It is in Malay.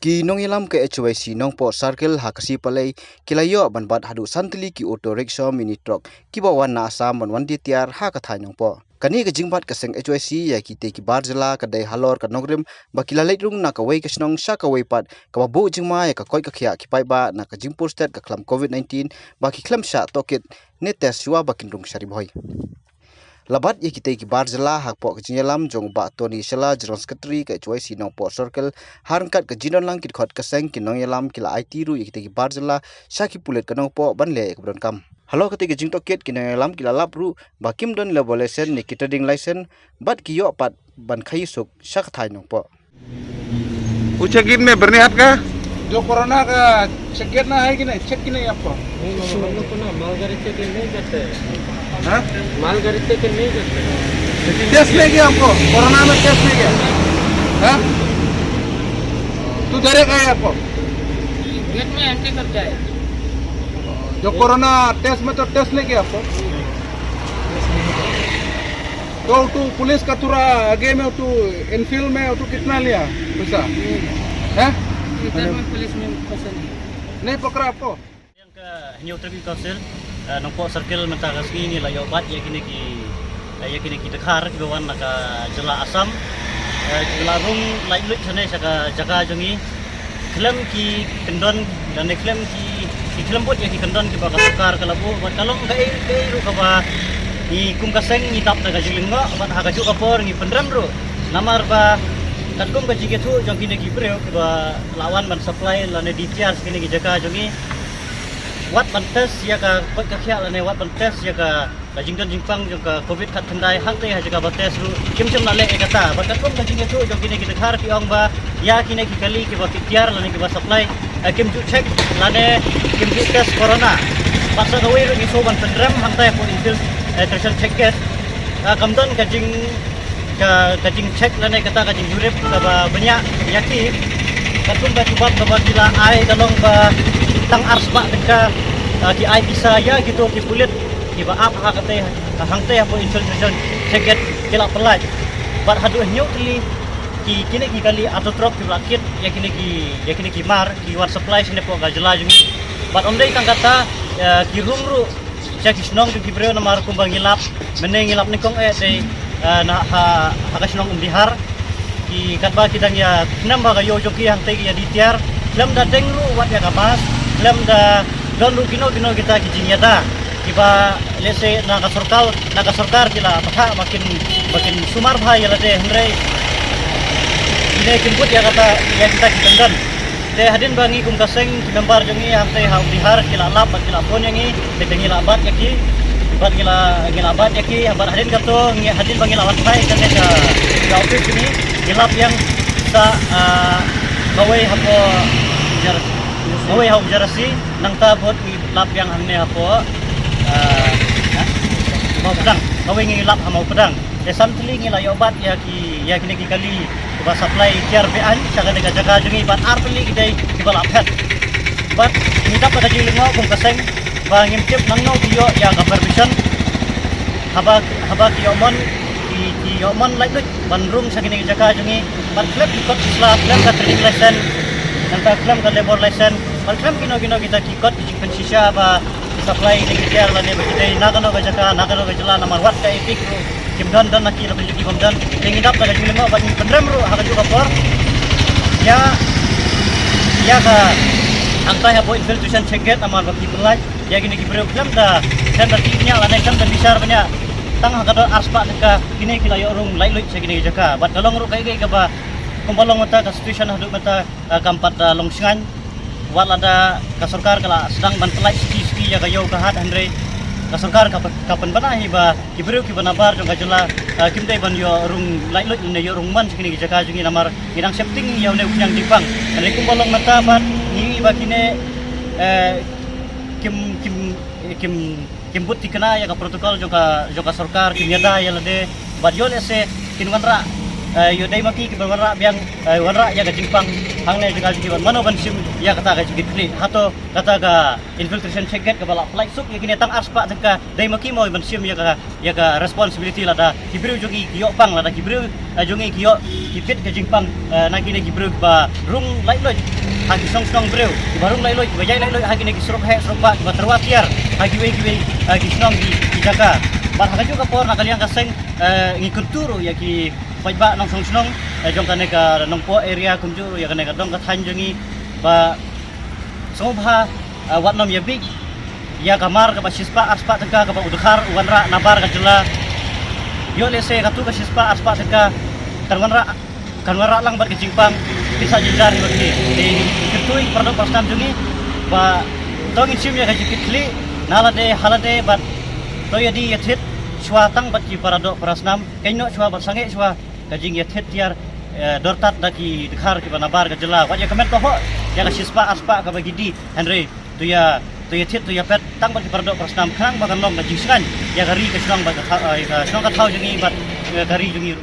Ki nong ilam ke HYC nong po circle hakasi palay kilayo banbat hadu santili ki auto rickshaw mini truck ki bawan na asam ban di tiar ha kathai nong po kani ke jingbat kaseng HYC ya ki te ki barjala kadai halor ka nongrim ba kilalai rung na ka wei kasnong sha ka wei pat ka babu jingma ya ka koi ka khia ki pai ba na ka jingpur state ka klam covid-19 ba ki klam sha tokit ne tes shuwa ba kinrung shari boy Labat ye kita ki barjala hak po kejinyalam jong ba Tony Sela General Secretary ke HYC nong po circle harangkat ke jinon lang kit khot keseng kinong yalam kila IT ru ye kita ki barjala syaki pulet kanong po banle ke kam. Halo ketika jing toket kinong yalam kila lap ru ba kim don level license ni kita ding license bat ki yo pat ban khai suk syak thai nong po. Check in में बरनिहाट का जो कोरोना का चेक ना है कि नहीं चेक की नहीं आपको मालगाड़ी चेक नहीं करते हाँ मालगाड़ी चेक नहीं करते टेस्ट नहीं किया आपको कोरोना में टेस्ट नहीं किया हाँ तू डरे का है आपको गेट में एंट्री करते हैं जो कोरोना टेस्ट में तो टेस्ट नहीं किया आपको तो तू पुलिस का तुरा आगे में तू इनफील्ड में तू कितना लिया पैसा हैं इधर में पुलिस में पसंद नहीं पकड़ा आपको yang ke New Traffic Council nongpo circle mentah kasih ni lah yobat ya kini kita khar ke wan naka jela asam jela rung lain lut sana jaga jongi klaim ki kendon dan klaim ki klaim bot ya ki kendon ki baga sukar kalabu bat kalong kai ru ka ba ni kum kaseng ni tap daga jilingo bat ha kaju kapor ni pendram ru namar ba katkum ka jige tu jong kini ki breu ki ba lawan ban supply lane di tiar kini ki jaga jongi wat bantes ya ka kot ka khia lane wat bantes ya ka jingdon jingpang jong ka covid khat thandai hang te ha jaga bates ru kim na le kata bat katkum ka jige tu jong kini ki khar ki ong ba ya kini ki kali ki ba tiar lane ki ba supply kim ju check lane kim ju test corona paksa gawe ru ni so ban pendram hang te po infil treasure check kamdon ka jing check lane kata ka jing jurip ka ba banyak penyakit katkum ka cuba ka ba dila ai dalong ba tang ars ba ka ki ai bisa ya gitu ki kulit ki ba ap ha kate hang te po infiltration check kila pelai bar hadu nyu kali ki kini ki kali atau drop ki rakit ya kini ki mar ki war supply sine po ga jela jungi bar ondai tang kata ki rum ru check snong ki breu na mar kumbang ngilap meneng ngilap ni kong de na ha kasnong dihar ki katba kidang ya nam ba ga yo joki hang te ya ditiar lem da deng ru wat ya kapas lem da don ru kino kita ki jinyada kiba lese na ka sarkar kila patha makin sumar bhai ya de hendre ini kimbut ya kata ya kita kitandan de hadin bangi kum kaseng gambar jongi hang te ha dihar kila lap kila pon yangi de tengi labat yaki bat gila bat yaki habar hadin kato hadin bangi lawan bhai kan ka office ini gilap yang sa kawai hapo kawai hau jarasi nang tabot lap yang hamne hapo mau pedang kawai ngi lap mau pedang samtli ngi la yobat ya kini ki kali ba supply tiar bean saga de jaga jungi bat artli kidai ki bala phet bat ni tap ka jilingo kum kaseng ba ngimtip nangno biyo ya ka permission haba ki omon ki omon like ban room sa kini jaga jungi bat klep ki kot isla klep ka training license nanta klem ka labor license bat klem kino kita ki kot ki pensisya ba supply ni tiar la ne ba kidai nagano ka jaga nagano ka jela namar wat ka epic ru kimdan dan nak lebih lagi kimdan tingidap ka jilingo bat ni pendram ru ha ka juga por ya ka angka ya po infiltration checket amar baki pelaj ya gini ki program da dan bertinya la kan dan besar banyak tang ha ka arspa ka kini kila yo rung lai lui segini jaka bat dalong ru kai ka ba kumbalong mata ka situation hadu mata kampat longsingan wal ada ka sarkar kala sedang bantelai ski ya ka yo ka hat andre ka sarkar kapan bana hiba ki bru ki banabar jong ka jela kimdai ban yo rung lai lui ne yo rung man segini jaka jungi namar inang septing yo ne yang dipang andre kumbalong mata bat ni ba kine kim but dikena ya ka protokol joka sarkar kim yada ya lade bat yo lese kinwan ra yo dai maki ki wanra biang wanra ya ka jingpang hangne juga ji mano ban sim ya kata ka jigit kli hato kata ka infiltration check ka bala flight suk ya kini tang aspa ka dai maki mo ban sim ya ka responsibility lada kibru jogi kiyo pang lada kibru jongi kiyo kipit ka jingpang nagi ne kibru ba rung lai loi hagi song song breu barung lai loi bajai lai loi hagi ne ki suruk he suruk ba terwatiar hagi we ki snong di jaga bar haga juga por nakaliang kaseng ngikut turu ya ki pajba nong song snong jong kane ka nong po area kunjuru ya kane ka dong ka thanjongi ba sobha wat nom ya big ya kamar ka sispa aspa teka ka udkhar wanra nabar ka jela yo lese ka tu ka sispa aspa teka kanwara lang bar ke jingpang bisa jindari bagi di ketui produk pastam jungi ba tong sim ya ka jikitli nalade halade bat to ya di yathit swatang bat ki paradok prasnam kaino swa bat sange swa kajing yathit tiar dortat daki dekhar ki banabar ka jela wajah kemet to ho ya ka sispa aspa ka bagi di Henry tu ya thit tu ya pet tang bat ki paradok prasnam khang ba kan long ka jingsan ya gari ka snong ba ka snong ka thau jungi bat gari jungi